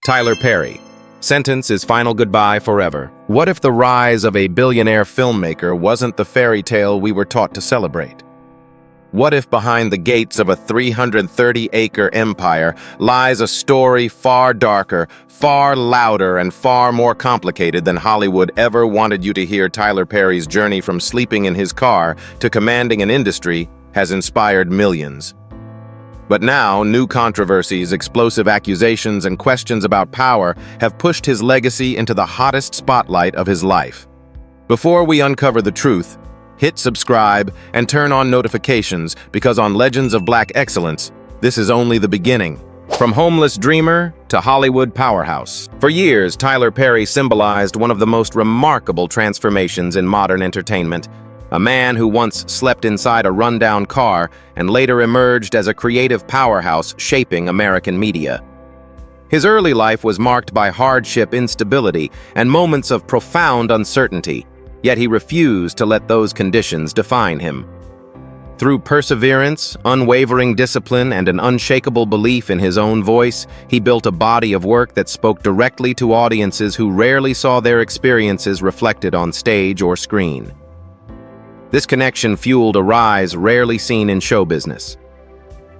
Tyler Perry. Sentence is final goodbye forever. What if the rise of a billionaire filmmaker wasn't the fairy tale we were taught to celebrate? What if behind the gates of a 330-acre empire lies a story far darker, far louder, and far more complicated than Hollywood ever wanted you to hear? Tyler Perry's journey from sleeping in his car to commanding an industry has inspired millions. But now, new controversies, explosive accusations, and questions about power have pushed his legacy into the hottest spotlight of his life. Before we uncover the truth, hit subscribe and turn on notifications, because on Legends of Black Excellence, this is only the beginning. From homeless dreamer to Hollywood powerhouse. For years, Tyler Perry symbolized one of the most remarkable transformations in modern entertainment. A man who once slept inside a rundown car and later emerged as a creative powerhouse shaping American media. His early life was marked by hardship, instability, and moments of profound uncertainty, yet he refused to let those conditions define him. Through perseverance, unwavering discipline, and an unshakable belief in his own voice, he built a body of work that spoke directly to audiences who rarely saw their experiences reflected on stage or screen. This connection fueled a rise rarely seen in show business.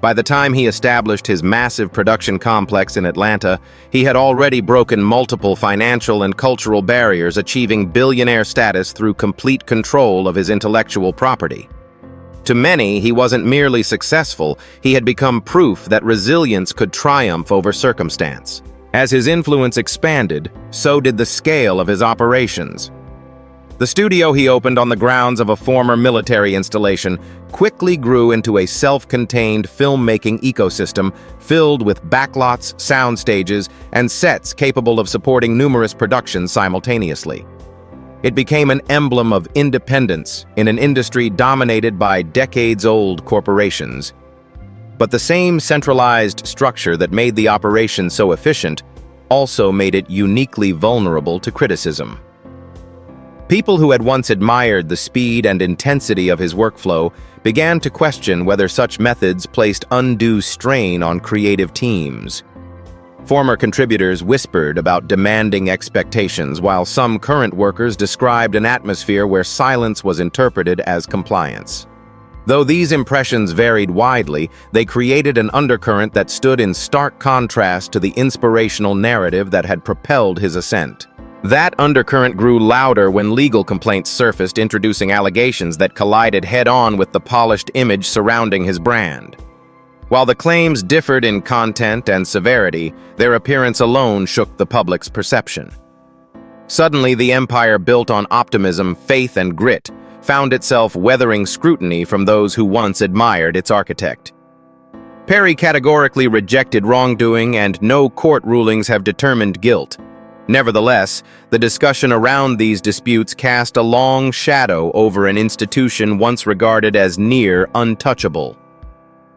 By the time he established his massive production complex in Atlanta, he had already broken multiple financial and cultural barriers, achieving billionaire status through complete control of his intellectual property. To many, he wasn't merely successful, he had become proof that resilience could triumph over circumstance. As his influence expanded, so did the scale of his operations. The studio he opened on the grounds of a former military installation quickly grew into a self-contained filmmaking ecosystem filled with backlots, sound stages, and sets capable of supporting numerous productions simultaneously. It became an emblem of independence in an industry dominated by decades-old corporations. But the same centralized structure that made the operation so efficient also made it uniquely vulnerable to criticism. People who had once admired the speed and intensity of his workflow began to question whether such methods placed undue strain on creative teams. Former contributors whispered about demanding expectations, while some current workers described an atmosphere where silence was interpreted as compliance. Though these impressions varied widely, they created an undercurrent that stood in stark contrast to the inspirational narrative that had propelled his ascent. That undercurrent grew louder when legal complaints surfaced, introducing allegations that collided head-on with the polished image surrounding his brand. While the claims differed in content and severity, their appearance alone shook the public's perception. Suddenly, the empire built on optimism, faith, and grit found itself weathering scrutiny from those who once admired its architect. Perry categorically rejected wrongdoing, and no court rulings have determined guilt. Nevertheless, the discussion around these disputes cast a long shadow over an institution once regarded as near untouchable.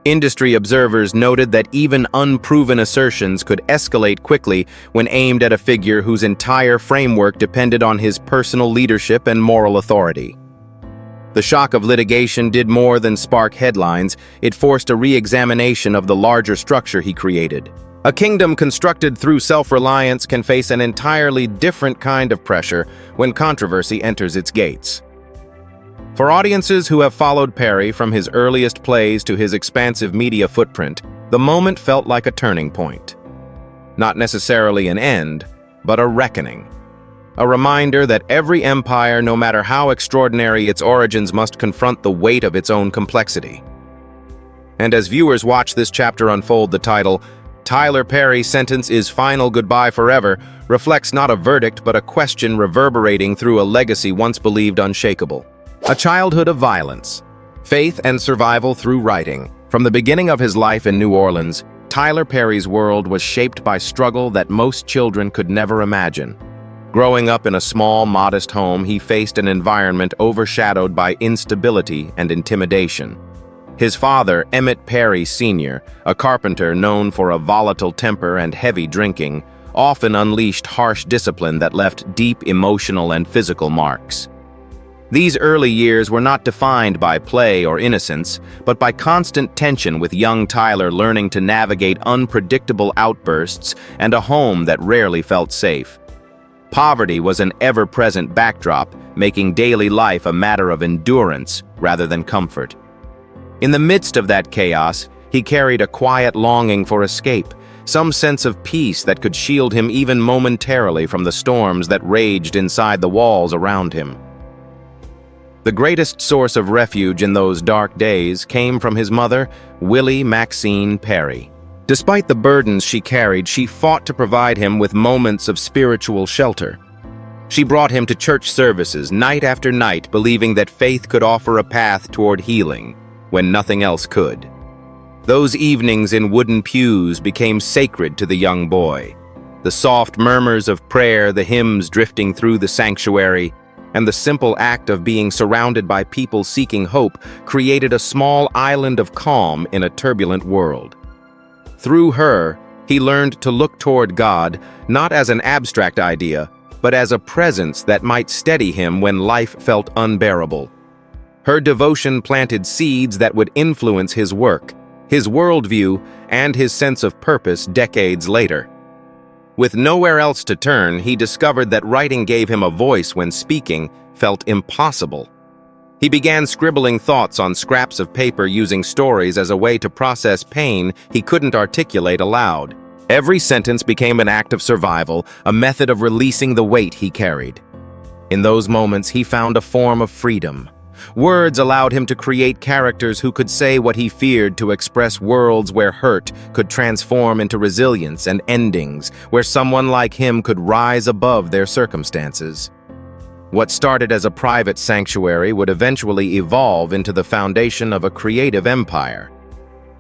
Industry observers noted that even unproven assertions could escalate quickly when aimed at a figure whose entire framework depended on his personal leadership and moral authority. The shock of litigation did more than spark headlines, it forced a re-examination of the larger structure he created. A kingdom constructed through self-reliance can face an entirely different kind of pressure when controversy enters its gates. For audiences who have followed Perry from his earliest plays to his expansive media footprint, the moment felt like a turning point. Not necessarily an end, but a reckoning. A reminder that every empire, no matter how extraordinary its origins, must confront the weight of its own complexity. And as viewers watch this chapter unfold, the title, Tyler Perry's Sentence is Final Goodbye Forever, reflects not a verdict but a question reverberating through a legacy once believed unshakable. A childhood of violence, faith and survival through writing. From the beginning of his life in New Orleans, Tyler Perry's world was shaped by struggle that most children could never imagine. Growing up in a small, modest home, he faced an environment overshadowed by instability and intimidation. His father, Emmett Perry Sr., a carpenter known for a volatile temper and heavy drinking, often unleashed harsh discipline that left deep emotional and physical marks. These early years were not defined by play or innocence, but by constant tension, with young Tyler learning to navigate unpredictable outbursts and a home that rarely felt safe. Poverty was an ever-present backdrop, making daily life a matter of endurance rather than comfort. In the midst of that chaos, he carried a quiet longing for escape, some sense of peace that could shield him even momentarily from the storms that raged inside the walls around him. The greatest source of refuge in those dark days came from his mother, Willie Maxine Perry. Despite the burdens she carried, she fought to provide him with moments of spiritual shelter. She brought him to church services night after night, believing that faith could offer a path toward healing when nothing else could. Those evenings in wooden pews became sacred to the young boy. The soft murmurs of prayer, the hymns drifting through the sanctuary, and the simple act of being surrounded by people seeking hope created a small island of calm in a turbulent world. Through her, he learned to look toward God, not as an abstract idea, but as a presence that might steady him when life felt unbearable. Her devotion planted seeds that would influence his work, his worldview, and his sense of purpose decades later. With nowhere else to turn, he discovered that writing gave him a voice when speaking felt impossible. He began scribbling thoughts on scraps of paper, using stories as a way to process pain he couldn't articulate aloud. Every sentence became an act of survival, a method of releasing the weight he carried. In those moments, he found a form of freedom. Words allowed him to create characters who could say what he feared, to express worlds where hurt could transform into resilience, and endings where someone like him could rise above their circumstances. What started as a private sanctuary would eventually evolve into the foundation of a creative empire.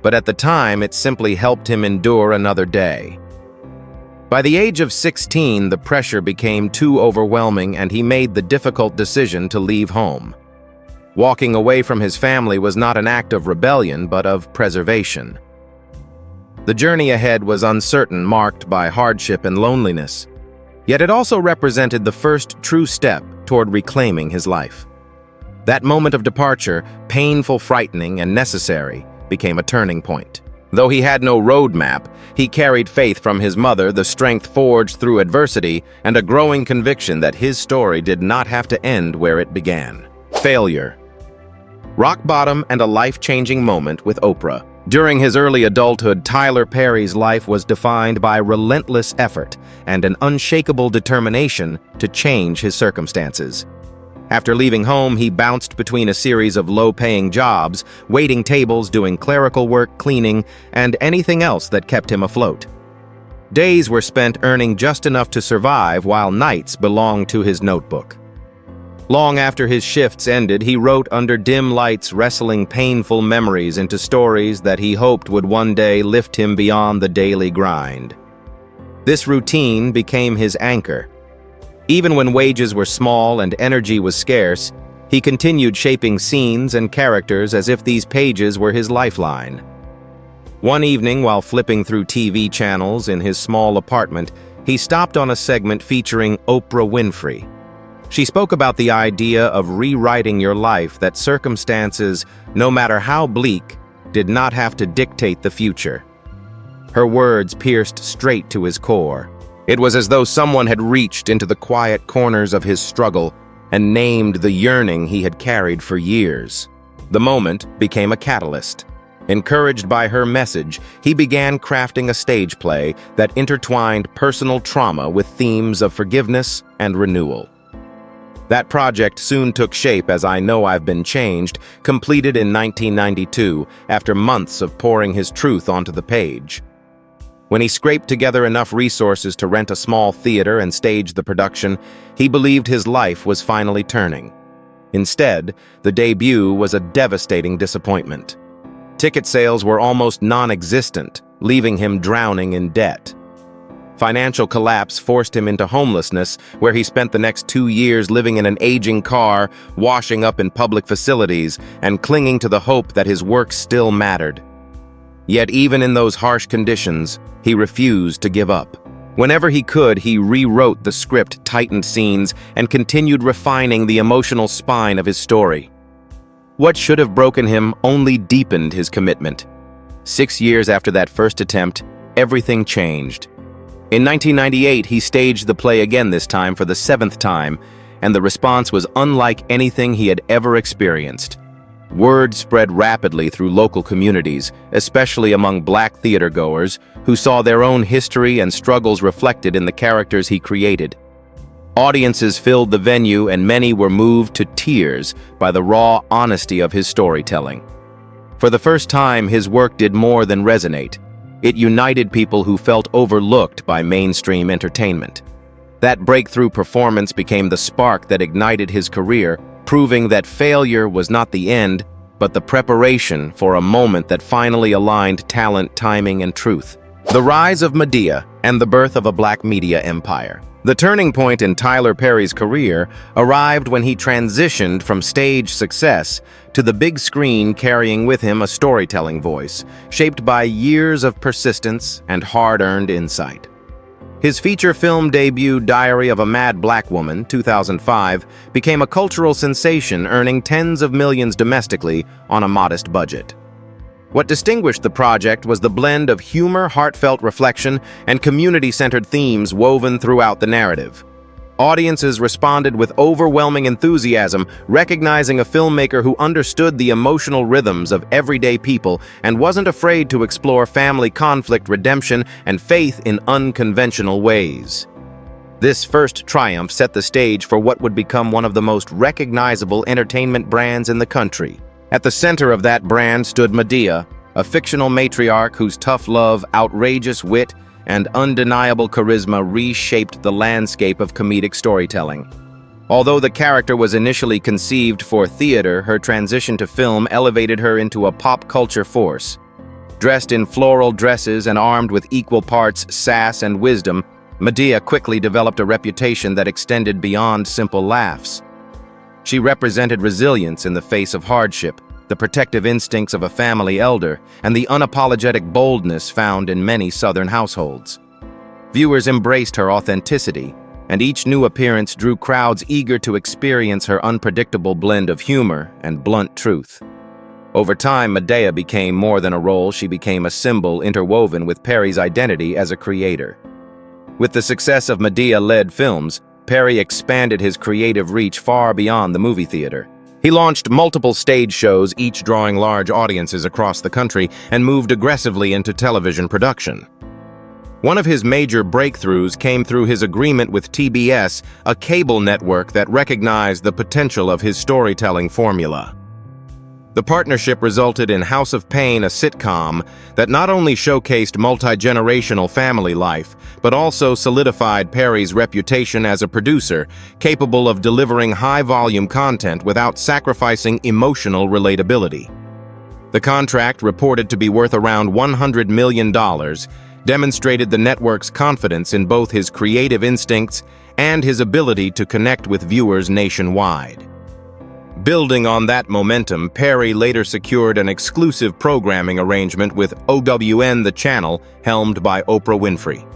But at the time, it simply helped him endure another day. By the age of 16, the pressure became too overwhelming, and he made the difficult decision to leave home. Walking away from his family was not an act of rebellion, but of preservation. The journey ahead was uncertain, marked by hardship and loneliness. Yet it also represented the first true step toward reclaiming his life. That moment of departure, painful, frightening, and necessary, became a turning point. Though he had no roadmap, he carried faith from his mother, the strength forged through adversity, and a growing conviction that his story did not have to end where it began. Failure. Rock bottom and a life-changing moment with Oprah. During his early adulthood, Tyler Perry's life was defined by relentless effort and an unshakable determination to change his circumstances. After leaving home, he bounced between a series of low-paying jobs, waiting tables, doing clerical work, cleaning, and anything else that kept him afloat. Days were spent earning just enough to survive, while nights belonged to his notebook. Long after his shifts ended, he wrote under dim lights, wrestling painful memories into stories that he hoped would one day lift him beyond the daily grind. This routine became his anchor. Even when wages were small and energy was scarce, he continued shaping scenes and characters as if these pages were his lifeline. One evening, while flipping through TV channels in his small apartment, he stopped on a segment featuring Oprah Winfrey. She spoke about the idea of rewriting your life, that circumstances, no matter how bleak, did not have to dictate the future. Her words pierced straight to his core. It was as though someone had reached into the quiet corners of his struggle and named the yearning he had carried for years. The moment became a catalyst. Encouraged by her message, he began crafting a stage play that intertwined personal trauma with themes of forgiveness and renewal. That project soon took shape as I Know I've Been Changed, completed in 1992 after months of pouring his truth onto the page. When he scraped together enough resources to rent a small theater and stage the production, he believed his life was finally turning. Instead, the debut was a devastating disappointment. Ticket sales were almost non-existent, leaving him drowning in debt. Financial collapse forced him into homelessness, where he spent the next 2 years living in an aging car, washing up in public facilities, and clinging to the hope that his work still mattered. Yet even in those harsh conditions, he refused to give up. Whenever he could, he rewrote the script, tightened scenes, and continued refining the emotional spine of his story. What should have broken him only deepened his commitment. 6 years after that first attempt, everything changed. In 1998, he staged the play again, this time for the 7th time, and the response was unlike anything he had ever experienced. Word spread rapidly through local communities, especially among Black theatergoers who saw their own history and struggles reflected in the characters he created. Audiences filled the venue, and many were moved to tears by the raw honesty of his storytelling. For the first time, his work did more than resonate. It united people who felt overlooked by mainstream entertainment. That breakthrough performance became the spark that ignited his career, proving that failure was not the end, but the preparation for a moment that finally aligned talent, timing, and truth. The rise of Madea and the birth of a Black media empire. The turning point in Tyler Perry's career arrived when he transitioned from stage success to the big screen, carrying with him a storytelling voice, shaped by years of persistence and hard-earned insight. His feature film debut, Diary of a Mad Black Woman, 2005, became a cultural sensation, earning tens of millions domestically on a modest budget. What distinguished the project was the blend of humor, heartfelt reflection, and community-centered themes woven throughout the narrative. Audiences responded with overwhelming enthusiasm, recognizing a filmmaker who understood the emotional rhythms of everyday people and wasn't afraid to explore family conflict, redemption, and faith in unconventional ways. This first triumph set the stage for what would become one of the most recognizable entertainment brands in the country. At the center of that brand stood Madea, a fictional matriarch whose tough love, outrageous wit, and undeniable charisma reshaped the landscape of comedic storytelling. Although the character was initially conceived for theater, her transition to film elevated her into a pop culture force. Dressed in floral dresses and armed with equal parts sass and wisdom, Madea quickly developed a reputation that extended beyond simple laughs. She represented resilience in the face of hardship, the protective instincts of a family elder, and the unapologetic boldness found in many Southern households. Viewers embraced her authenticity, and each new appearance drew crowds eager to experience her unpredictable blend of humor and blunt truth. Over time, Madea became more than a role. She became a symbol interwoven with Perry's identity as a creator. With the success of Madea-led films, Perry expanded his creative reach far beyond the movie theater. He launched multiple stage shows, each drawing large audiences across the country, and moved aggressively into television production. One of his major breakthroughs came through his agreement with TBS, a cable network that recognized the potential of his storytelling formula. The partnership resulted in House of Pain, a sitcom that not only showcased multi-generational family life, but also solidified Perry's reputation as a producer, capable of delivering high-volume content without sacrificing emotional relatability. The contract, reported to be worth around $100 million, demonstrated the network's confidence in both his creative instincts and his ability to connect with viewers nationwide. Building on that momentum, Perry later secured an exclusive programming arrangement with OWN The Channel, helmed by Oprah Winfrey.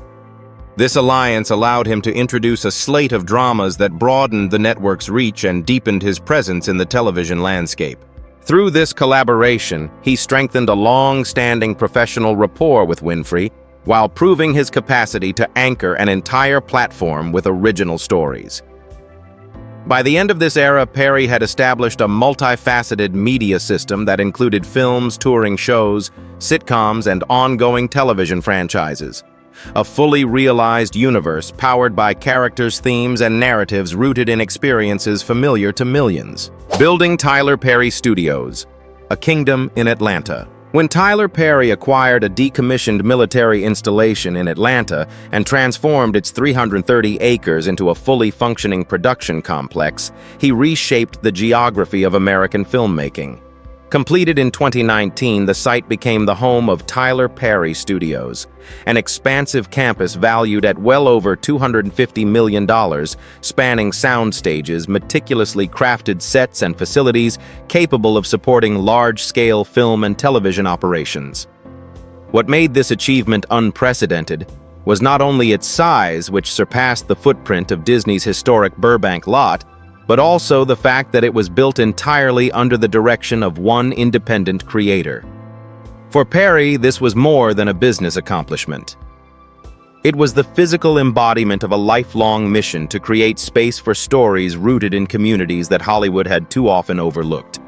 This alliance allowed him to introduce a slate of dramas that broadened the network's reach and deepened his presence in the television landscape. Through this collaboration, he strengthened a long-standing professional rapport with Winfrey, while proving his capacity to anchor an entire platform with original stories. By the end of this era, Perry had established a multifaceted media system that included films, touring shows, sitcoms, and ongoing television franchises. A fully realized universe powered by characters, themes, and narratives rooted in experiences familiar to millions. Building Tyler Perry Studios, a kingdom in Atlanta. When Tyler Perry acquired a decommissioned military installation in Atlanta and transformed its 330 acres into a fully functioning production complex, he reshaped the geography of American filmmaking. Completed in 2019, the site became the home of Tyler Perry Studios, an expansive campus valued at well over $250 million, spanning sound stages, meticulously crafted sets, and facilities capable of supporting large-scale film and television operations. What made this achievement unprecedented was not only its size, which surpassed the footprint of Disney's historic Burbank lot, but also the fact that it was built entirely under the direction of one independent creator. For Perry, this was more than a business accomplishment. It was the physical embodiment of a lifelong mission to create space for stories rooted in communities that Hollywood had too often overlooked.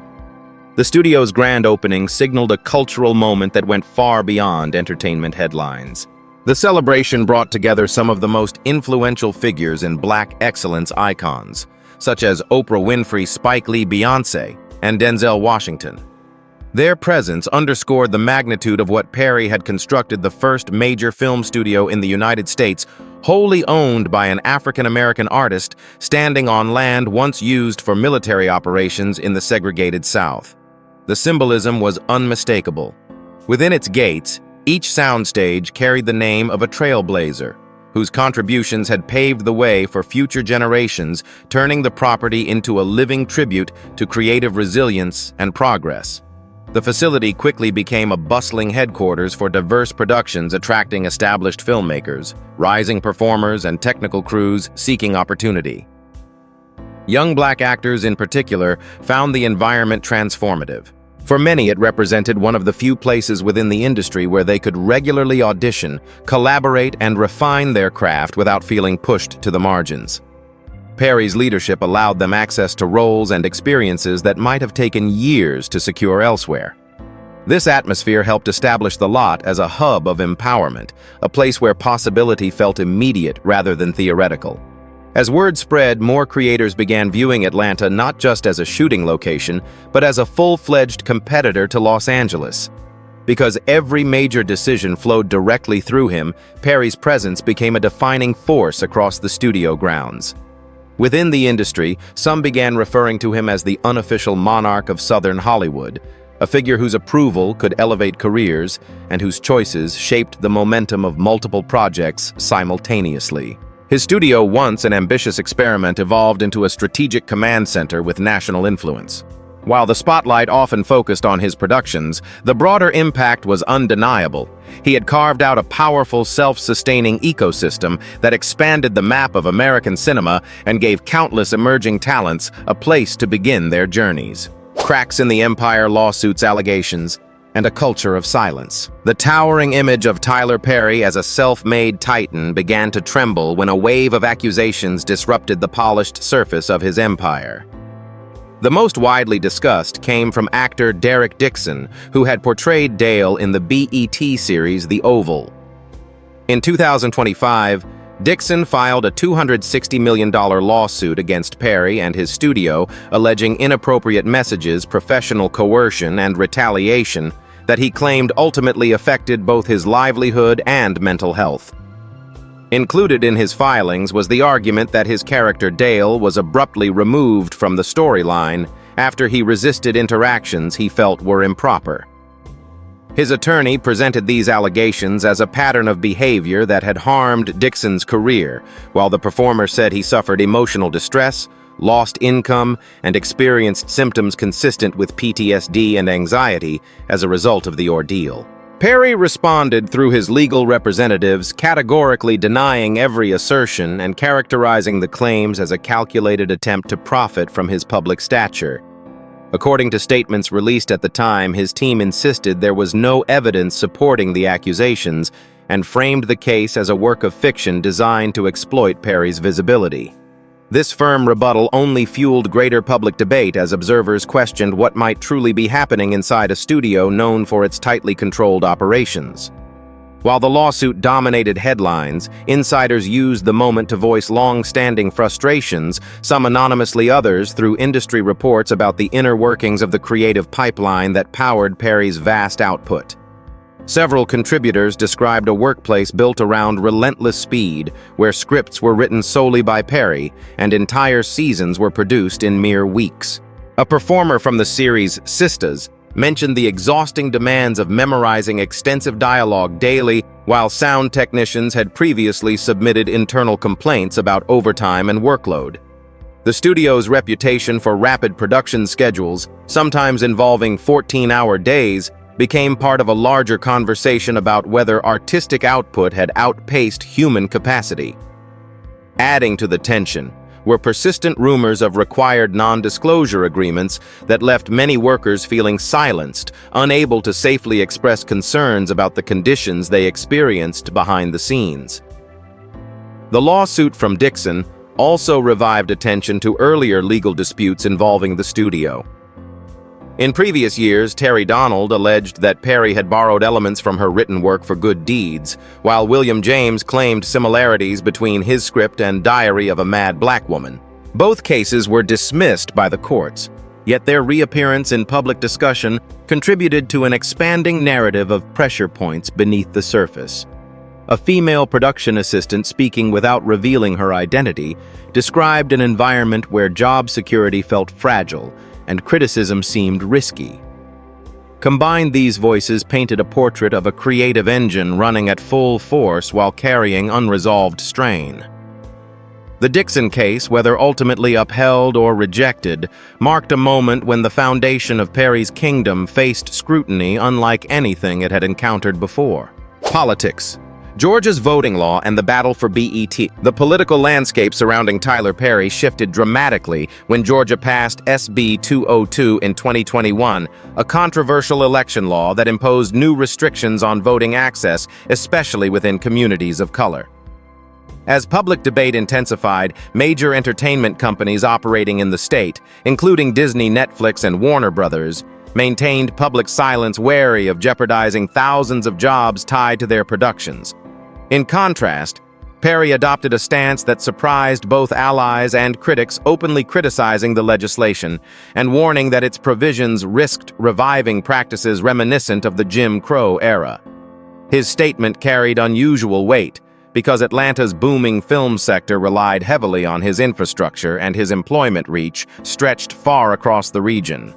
The studio's grand opening signaled a cultural moment that went far beyond entertainment headlines. The celebration brought together some of the most influential figures in Black excellence icons, such as Oprah Winfrey, Spike Lee, Beyoncé, and Denzel Washington. Their presence underscored the magnitude of what Perry had constructed, the first major film studio in the United States, wholly owned by an African-American artist standing on land once used for military operations in the segregated South. The symbolism was unmistakable. Within its gates, each soundstage carried the name of a trailblazer, whose contributions had paved the way for future generations, turning the property into a living tribute to creative resilience and progress. The facility quickly became a bustling headquarters for diverse productions, attracting established filmmakers, rising performers, and technical crews seeking opportunity. Young Black actors in particular found the environment transformative. For many, it represented one of the few places within the industry where they could regularly audition, collaborate, and refine their craft without feeling pushed to the margins. Perry's leadership allowed them access to roles and experiences that might have taken years to secure elsewhere. This atmosphere helped establish the lot as a hub of empowerment, a place where possibility felt immediate rather than theoretical. As word spread, more creators began viewing Atlanta not just as a shooting location, but as a full-fledged competitor to Los Angeles. Because every major decision flowed directly through him, Perry's presence became a defining force across the studio grounds. Within the industry, some began referring to him as the unofficial monarch of Southern Hollywood, a figure whose approval could elevate careers and whose choices shaped the momentum of multiple projects simultaneously. His studio, once an ambitious experiment, evolved into a strategic command center with national influence. While the spotlight often focused on his productions, the broader impact was undeniable. He had carved out a powerful, self-sustaining ecosystem that expanded the map of American cinema and gave countless emerging talents a place to begin their journeys. Cracks in the empire, lawsuits, allegations, and a culture of silence. The towering image of Tyler Perry as a self-made titan began to tremble when a wave of accusations disrupted the polished surface of his empire. The most widely discussed came from actor Derek Dixon, who had portrayed Dale in the BET series The Oval. In 2025, Dixon filed a $260 million lawsuit against Perry and his studio, alleging inappropriate messages, professional coercion, and retaliation that he claimed ultimately affected both his livelihood and mental health. Included in his filings was the argument that his character Dale was abruptly removed from the storyline after he resisted interactions he felt were improper. His attorney presented these allegations as a pattern of behavior that had harmed Dixon's career, while the performer said he suffered emotional distress, lost income, and experienced symptoms consistent with PTSD and anxiety as a result of the ordeal. Perry responded through his legal representatives, categorically denying every assertion and characterizing the claims as a calculated attempt to profit from his public stature. According to statements released at the time, his team insisted there was no evidence supporting the accusations and framed the case as a work of fiction designed to exploit Perry's visibility. This firm rebuttal only fueled greater public debate as observers questioned what might truly be happening inside a studio known for its tightly controlled operations. While the lawsuit dominated headlines, insiders used the moment to voice long-standing frustrations, some anonymously, others through industry reports about the inner workings of the creative pipeline that powered Perry's vast output. Several contributors described a workplace built around relentless speed, where scripts were written solely by Perry and entire seasons were produced in mere weeks. A performer from the series Sistas mentioned the exhausting demands of memorizing extensive dialogue daily, while sound technicians had previously submitted internal complaints about overtime and workload. The studio's reputation for rapid production schedules, sometimes involving 14-hour days, became part of a larger conversation about whether artistic output had outpaced human capacity. Adding to the tension were persistent rumors of required non-disclosure agreements that left many workers feeling silenced, unable to safely express concerns about the conditions they experienced behind the scenes. The lawsuit from Dixon also revived attention to earlier legal disputes involving the studio. In previous years, Terry Donald alleged that Perry had borrowed elements from her written work for good deeds, while William James claimed similarities between his script and Diary of a Mad Black Woman. Both cases were dismissed by the courts, yet their reappearance in public discussion contributed to an expanding narrative of pressure points beneath the surface. A female production assistant speaking without revealing her identity described an environment where job security felt fragile and criticism seemed risky. Combined, these voices painted a portrait of a creative engine running at full force while carrying unresolved strain. The Dixon case, whether ultimately upheld or rejected, marked a moment when the foundation of Perry's kingdom faced scrutiny unlike anything it had encountered before. Politics. Georgia's voting law and the battle for BET. The political landscape surrounding Tyler Perry shifted dramatically when Georgia passed SB 202 in 2021, a controversial election law that imposed new restrictions on voting access, especially within communities of color. As public debate intensified, major entertainment companies operating in the state, including Disney, Netflix, and Warner Brothers, maintained public silence, wary of jeopardizing thousands of jobs tied to their productions. In contrast, Perry adopted a stance that surprised both allies and critics, openly criticizing the legislation and warning that its provisions risked reviving practices reminiscent of the Jim Crow era. His statement carried unusual weight because Atlanta's booming film sector relied heavily on his infrastructure and his employment reach stretched far across the region.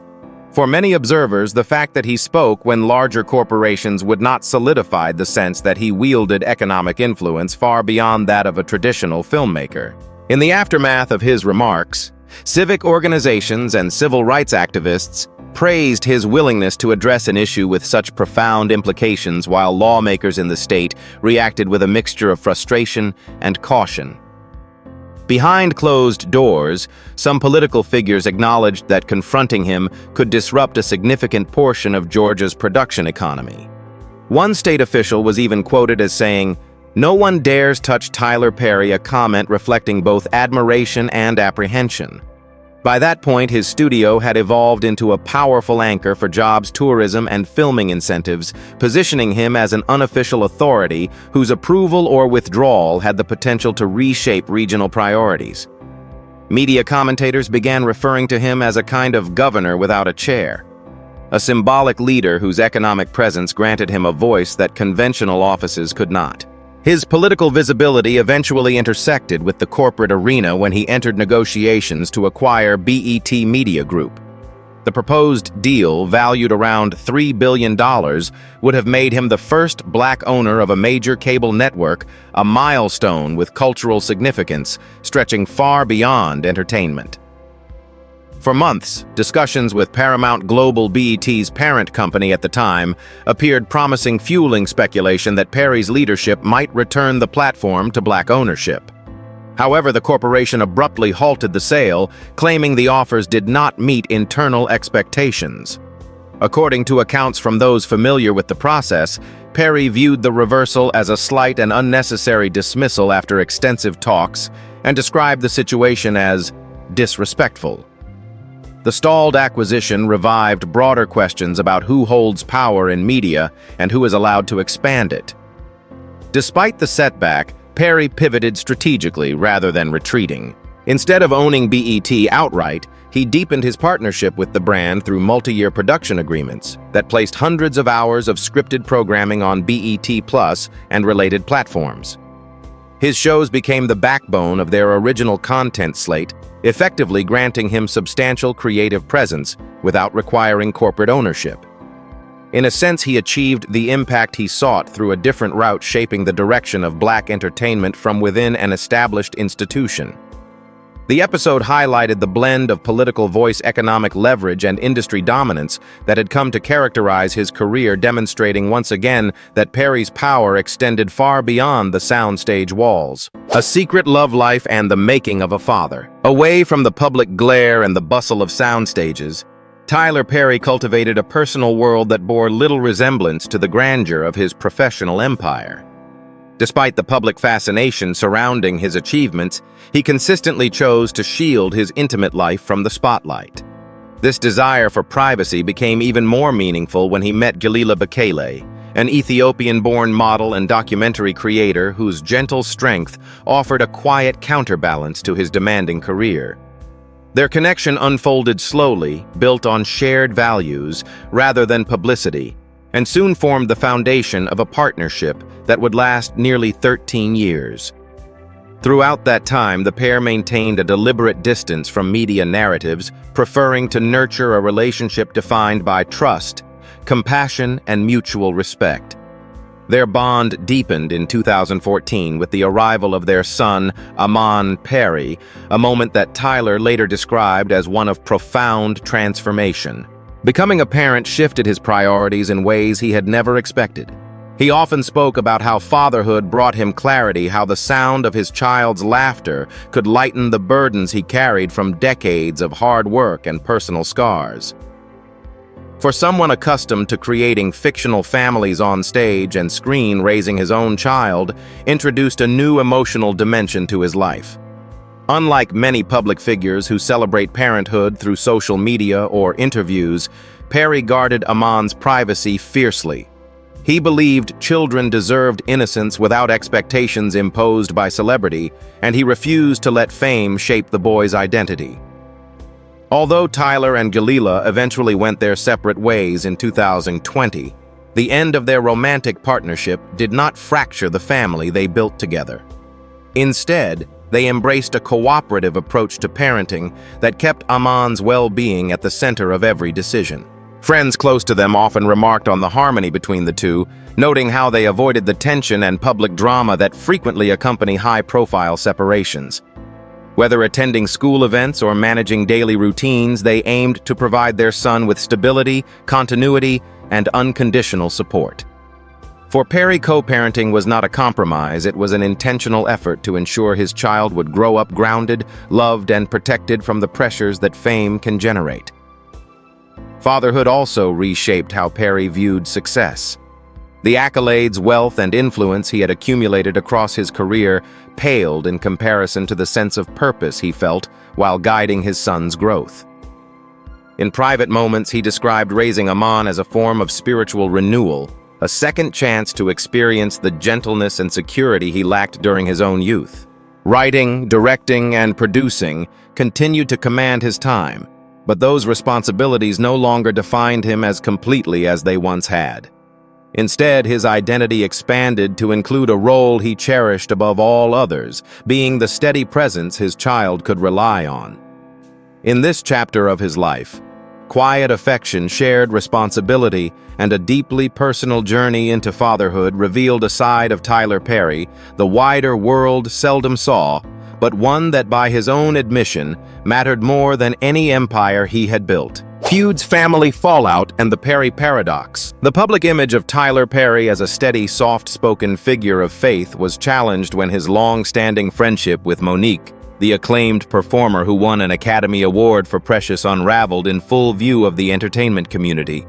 For many observers, the fact that he spoke when larger corporations would not solidified the sense that he wielded economic influence far beyond that of a traditional filmmaker. In the aftermath of his remarks, civic organizations and civil rights activists praised his willingness to address an issue with such profound implications, while lawmakers in the state reacted with a mixture of frustration and caution. Behind closed doors, some political figures acknowledged that confronting him could disrupt a significant portion of Georgia's production economy. One state official was even quoted as saying, "No one dares touch Tyler Perry," a comment reflecting both admiration and apprehension. By that point, his studio had evolved into a powerful anchor for jobs, tourism, and filming incentives, positioning him as an unofficial authority whose approval or withdrawal had the potential to reshape regional priorities. Media commentators began referring to him as a kind of governor without a chair, a symbolic leader whose economic presence granted him a voice that conventional offices could not. His political visibility eventually intersected with the corporate arena when he entered negotiations to acquire BET Media Group. The proposed deal, valued around $3 billion, would have made him the first black owner of a major cable network, a milestone with cultural significance stretching far beyond entertainment. For months, discussions with Paramount Global, BET's parent company at the time, appeared promising, fueling speculation that Perry's leadership might return the platform to black ownership. However, the corporation abruptly halted the sale, claiming the offers did not meet internal expectations. According to accounts from those familiar with the process, Perry viewed the reversal as a slight and unnecessary dismissal after extensive talks, and described the situation as disrespectful. The stalled acquisition revived broader questions about who holds power in media and who is allowed to expand it. Despite the setback, Perry pivoted strategically rather than retreating. Instead of owning BET outright, he deepened his partnership with the brand through multi-year production agreements that placed hundreds of hours of scripted programming on BET Plus and related platforms. His shows became the backbone of their original content slate, effectively granting him substantial creative presence without requiring corporate ownership. In a sense, he achieved the impact he sought through a different route, shaping the direction of black entertainment from within an established institution. The episode highlighted the blend of political voice, economic leverage, and industry dominance that had come to characterize his career, demonstrating once again that Perry's power extended far beyond the soundstage walls. A secret love life and the making of a father. Away from the public glare and the bustle of sound stages, Tyler Perry cultivated a personal world that bore little resemblance to the grandeur of his professional empire. Despite the public fascination surrounding his achievements, he consistently chose to shield his intimate life from the spotlight. This desire for privacy became even more meaningful when he met Galila Bekele, an Ethiopian-born model and documentary creator whose gentle strength offered a quiet counterbalance to his demanding career. Their connection unfolded slowly, built on shared values rather than publicity, and soon formed the foundation of a partnership that would last nearly 13 years. Throughout that time, the pair maintained a deliberate distance from media narratives, preferring to nurture a relationship defined by trust, compassion, and mutual respect. Their bond deepened in 2014 with the arrival of their son, Aman Perry, a moment that Tyler later described as one of profound transformation. Becoming a parent shifted his priorities in ways he had never expected. He often spoke about how fatherhood brought him clarity, how the sound of his child's laughter could lighten the burdens he carried from decades of hard work and personal scars. For someone accustomed to creating fictional families on stage and screen, raising his own child introduced a new emotional dimension to his life. Unlike many public figures who celebrate parenthood through social media or interviews, Perry guarded Aman's privacy fiercely. He believed children deserved innocence without expectations imposed by celebrity, and he refused to let fame shape the boy's identity. Although Tyler and Galila eventually went their separate ways in 2020, the end of their romantic partnership did not fracture the family they built together. Instead, they embraced a cooperative approach to parenting that kept Aman's well-being at the center of every decision. Friends close to them often remarked on the harmony between the two, noting how they avoided the tension and public drama that frequently accompany high-profile separations. Whether attending school events or managing daily routines, they aimed to provide their son with stability, continuity, and unconditional support. For Perry, co-parenting was not a compromise, it was an intentional effort to ensure his child would grow up grounded, loved, and protected from the pressures that fame can generate. Fatherhood also reshaped how Perry viewed success. The accolades, wealth, and influence he had accumulated across his career paled in comparison to the sense of purpose he felt while guiding his son's growth. In private moments, he described raising Aman as a form of spiritual renewal, a second chance to experience the gentleness and security he lacked during his own youth. Writing, directing, and producing continued to command his time, but those responsibilities no longer defined him as completely as they once had. Instead, his identity expanded to include a role he cherished above all others, being the steady presence his child could rely on. In this chapter of his life, quiet affection, shared responsibility, and a deeply personal journey into fatherhood revealed a side of Tyler Perry the wider world seldom saw, but one that, by his own admission, mattered more than any empire he had built. Feuds, family fallout, and the Perry paradox. The public image of Tyler Perry as a steady, soft-spoken figure of faith was challenged when his long-standing friendship with Mo'Nique, the acclaimed performer who won an Academy Award for Precious, unraveled in full view of the entertainment community.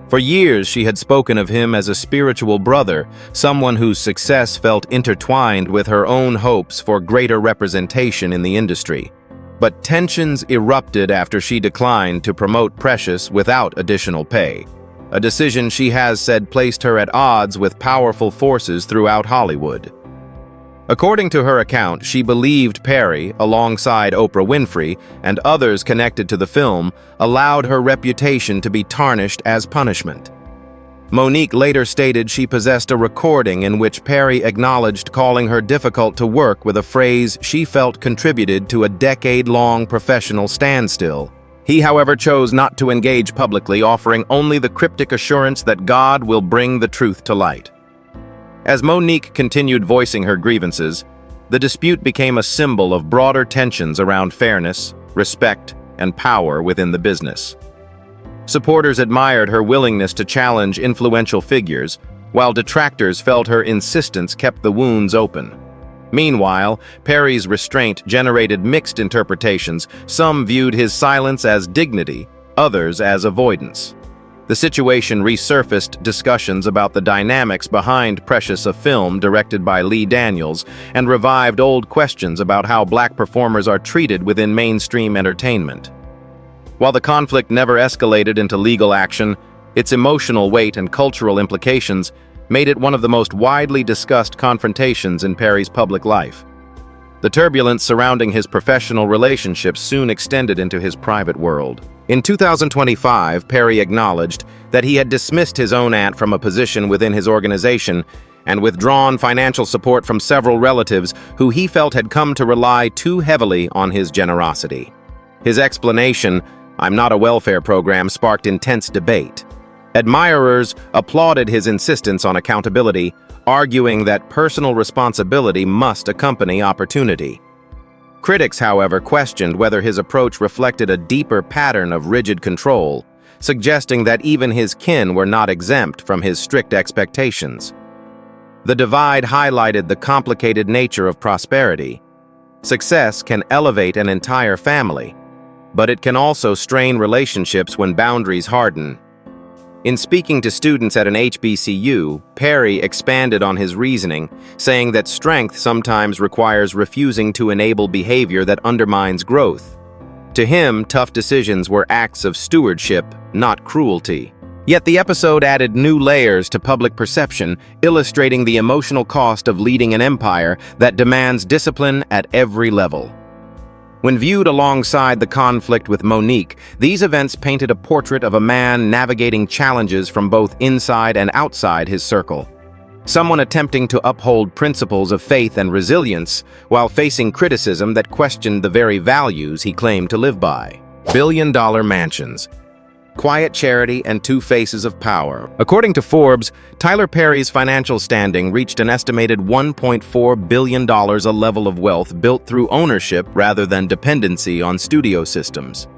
For years, she had spoken of him as a spiritual brother, someone whose success felt intertwined with her own hopes for greater representation in the industry. But tensions erupted after she declined to promote Precious without additional pay, a decision she has said placed her at odds with powerful forces throughout Hollywood. According to her account, she believed Perry, alongside Oprah Winfrey and others connected to the film, allowed her reputation to be tarnished as punishment. Mo'Nique later stated she possessed a recording in which Perry acknowledged calling her difficult to work with a phrase she felt contributed to a decade-long professional standstill. He, however, chose not to engage publicly, offering only the cryptic assurance that God will bring the truth to light. As Mo'Nique continued voicing her grievances, The dispute became a symbol of broader tensions around fairness, respect, and power within the business. Supporters admired her willingness to challenge influential figures, while detractors felt her insistence kept the wounds open. Meanwhile, Perry's restraint generated mixed interpretations. Some viewed his silence as dignity, others as avoidance. The situation resurfaced discussions about the dynamics behind Precious, a film directed by Lee Daniels, and revived old questions about how Black performers are treated within mainstream entertainment. While the conflict never escalated into legal action, its emotional weight and cultural implications made it one of the most widely discussed confrontations in Perry's public life. The turbulence surrounding his professional relationships soon extended into his private world. In 2025, Perry acknowledged that he had dismissed his own aunt from a position within his organization and withdrawn financial support from several relatives who he felt had come to rely too heavily on his generosity. His explanation, "I'm not a welfare program," sparked intense debate. Admirers applauded his insistence on accountability, arguing that personal responsibility must accompany opportunity. Critics, however, questioned whether his approach reflected a deeper pattern of rigid control, suggesting that even his kin were not exempt from his strict expectations. The divide highlighted the complicated nature of prosperity. Success can elevate an entire family, but it can also strain relationships when boundaries harden. In speaking to students at an HBCU, Perry expanded on his reasoning, saying that strength sometimes requires refusing to enable behavior that undermines growth. To him, tough decisions were acts of stewardship, not cruelty. Yet the episode added new layers to public perception, illustrating the emotional cost of leading an empire that demands discipline at every level. When viewed alongside the conflict with Monique, these events painted a portrait of a man navigating challenges from both inside and outside his circle. Someone attempting to uphold principles of faith and resilience while facing criticism that questioned the very values he claimed to live by. Billion-dollar mansions, quiet charity, and two faces of power. According to Forbes, Tyler Perry's financial standing reached an estimated $1.4 billion, a level of wealth built through ownership rather than dependency on studio systems.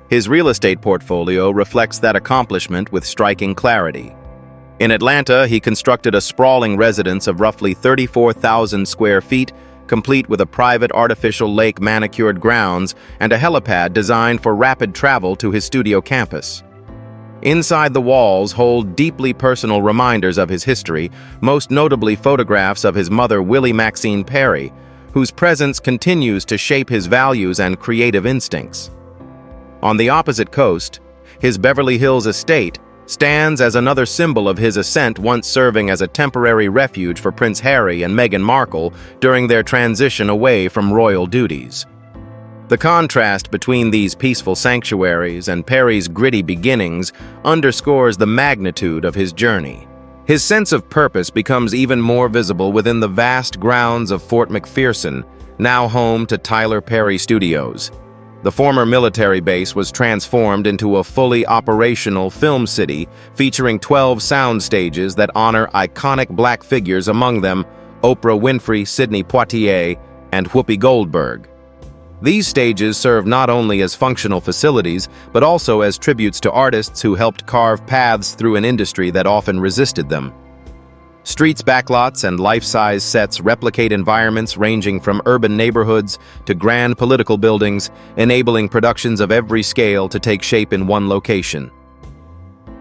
His real estate portfolio reflects that accomplishment with striking clarity. In Atlanta, he constructed a sprawling residence of roughly 34,000 square feet, complete with a private artificial lake, manicured grounds, and a helipad designed for rapid travel to his studio campus. Inside the walls hold deeply personal reminders of his history, most notably photographs of his mother, Willie Maxine Perry, whose presence continues to shape his values and creative instincts. On the opposite coast, his Beverly Hills estate stands as another symbol of his ascent, once serving as a temporary refuge for Prince Harry and Meghan Markle during their transition away from royal duties. The contrast between these peaceful sanctuaries and Perry's gritty beginnings underscores the magnitude of his journey. His sense of purpose becomes even more visible within the vast grounds of Fort McPherson, now home to Tyler Perry Studios. The former military base was transformed into a fully operational film city featuring 12 sound stages that honor iconic Black figures, among them Oprah Winfrey, Sidney Poitier, and Whoopi Goldberg. These stages serve not only as functional facilities, but also as tributes to artists who helped carve paths through an industry that often resisted them. Streets, backlots, and life-size sets replicate environments ranging from urban neighborhoods to grand political buildings, enabling productions of every scale to take shape in one location.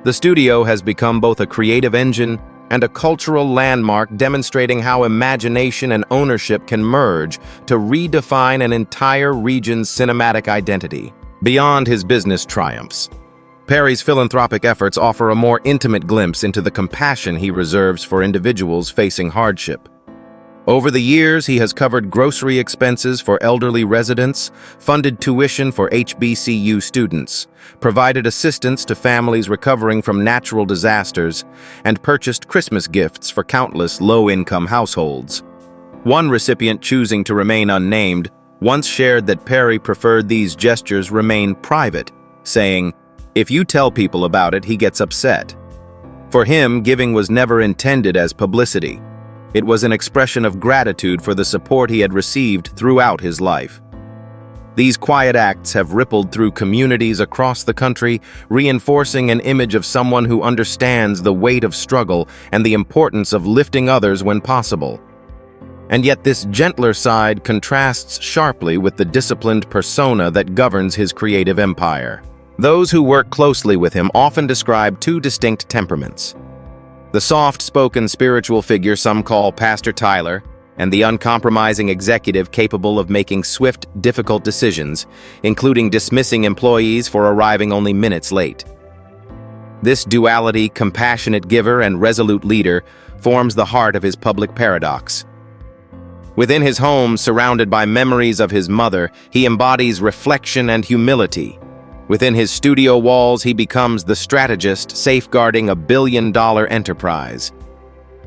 The studio has become both a creative engine and a cultural landmark, demonstrating how imagination and ownership can merge to redefine an entire region's cinematic identity. Beyond his business triumphs, Perry's philanthropic efforts offer a more intimate glimpse into the compassion he reserves for individuals facing hardship. Over the years, he has covered grocery expenses for elderly residents, funded tuition for HBCU students, provided assistance to families recovering from natural disasters, and purchased Christmas gifts for countless low-income households. One recipient, choosing to remain unnamed, once shared that Perry preferred these gestures remain private, saying, "If you tell people about it, he gets upset." For him, giving was never intended as publicity. It was an expression of gratitude for the support he had received throughout his life. These quiet acts have rippled through communities across the country, reinforcing an image of someone who understands the weight of struggle and the importance of lifting others when possible. And yet this gentler side contrasts sharply with the disciplined persona that governs his creative empire. Those who work closely with him often describe two distinct temperaments: the soft-spoken spiritual figure some call Pastor Tyler, and the uncompromising executive capable of making swift, difficult decisions, including dismissing employees for arriving only minutes late. This duality, compassionate giver and resolute leader, forms the heart of his public paradox. Within his home, surrounded by memories of his mother, he embodies reflection and humility. Within his studio walls, he becomes the strategist safeguarding a billion-dollar enterprise.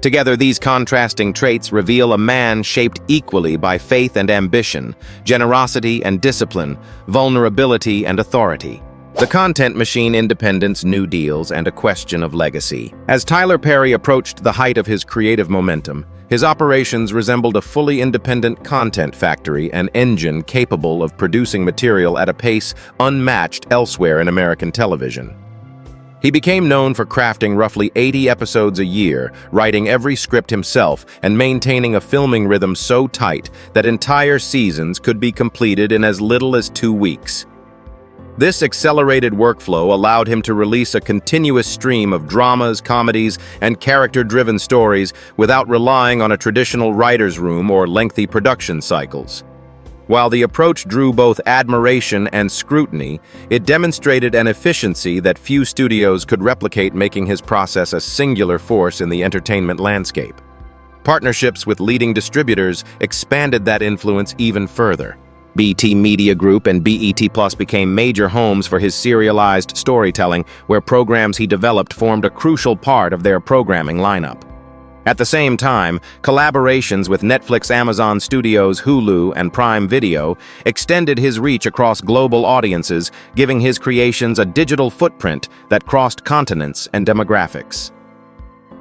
Together, these contrasting traits reveal a man shaped equally by faith and ambition, generosity and discipline, vulnerability and authority. The Content Machine: Independence, New Deals, and a Question of Legacy. As Tyler Perry approached the height of his creative momentum, his operations resembled a fully independent content factory, an engine capable of producing material at a pace unmatched elsewhere in American television. He became known for crafting roughly 80 episodes a year, writing every script himself, and maintaining a filming rhythm so tight that entire seasons could be completed in as little as 2 weeks. This accelerated workflow allowed him to release a continuous stream of dramas, comedies, and character-driven stories without relying on a traditional writer's room or lengthy production cycles. While the approach drew both admiration and scrutiny, it demonstrated an efficiency that few studios could replicate, making his process a singular force in the entertainment landscape. Partnerships with leading distributors expanded that influence even further. BT Media Group and BET Plus became major homes for his serialized storytelling, where programs he developed formed a crucial part of their programming lineup. At the same time, collaborations with Netflix, Amazon Studios, Hulu, and Prime Video extended his reach across global audiences, giving his creations a digital footprint that crossed continents and demographics.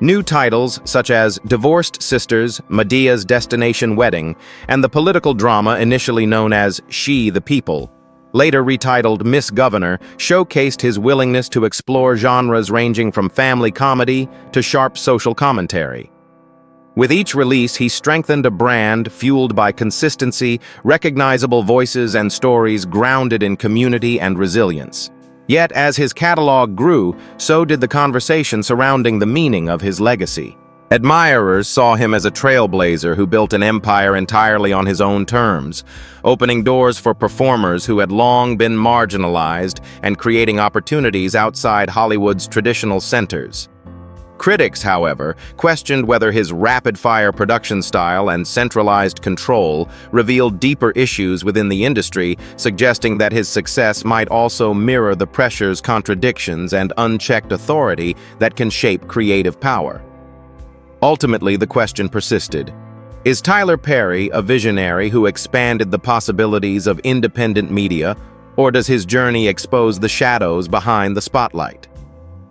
New titles such as Divorced Sisters, Medea's Destination Wedding, and the political drama initially known as She the People, later retitled Miss Governor, showcased his willingness to explore genres ranging from family comedy to sharp social commentary. With each release, he strengthened a brand fueled by consistency, recognizable voices, and stories grounded in community and resilience. Yet, as his catalog grew, so did the conversation surrounding the meaning of his legacy. Admirers saw him as a trailblazer who built an empire entirely on his own terms, opening doors for performers who had long been marginalized and creating opportunities outside Hollywood's traditional centers. Critics, however, questioned whether his rapid-fire production style and centralized control revealed deeper issues within the industry, suggesting that his success might also mirror the pressures, contradictions, and unchecked authority that can shape creative power. Ultimately, the question persisted. Is Tyler Perry a visionary who expanded the possibilities of independent media, or does his journey expose the shadows behind the spotlight?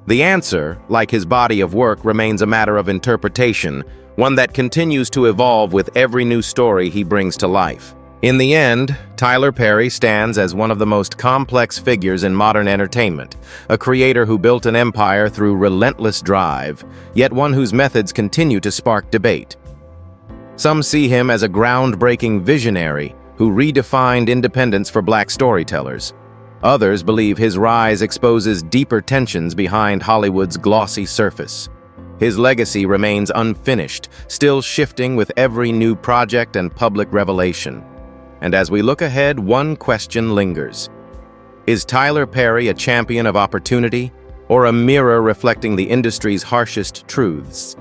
The answer, like his body of work, remains a matter of interpretation, one that continues to evolve with every new story he brings to life. In the end, Tyler Perry stands as one of the most complex figures in modern entertainment, a creator who built an empire through relentless drive, yet one whose methods continue to spark debate. Some see him as a groundbreaking visionary who redefined independence for Black storytellers. Others believe his rise exposes deeper tensions behind Hollywood's glossy surface. His legacy remains unfinished, still shifting with every new project and public revelation. And as we look ahead, one question lingers. Is Tyler Perry a champion of opportunity, or a mirror reflecting the industry's harshest truths?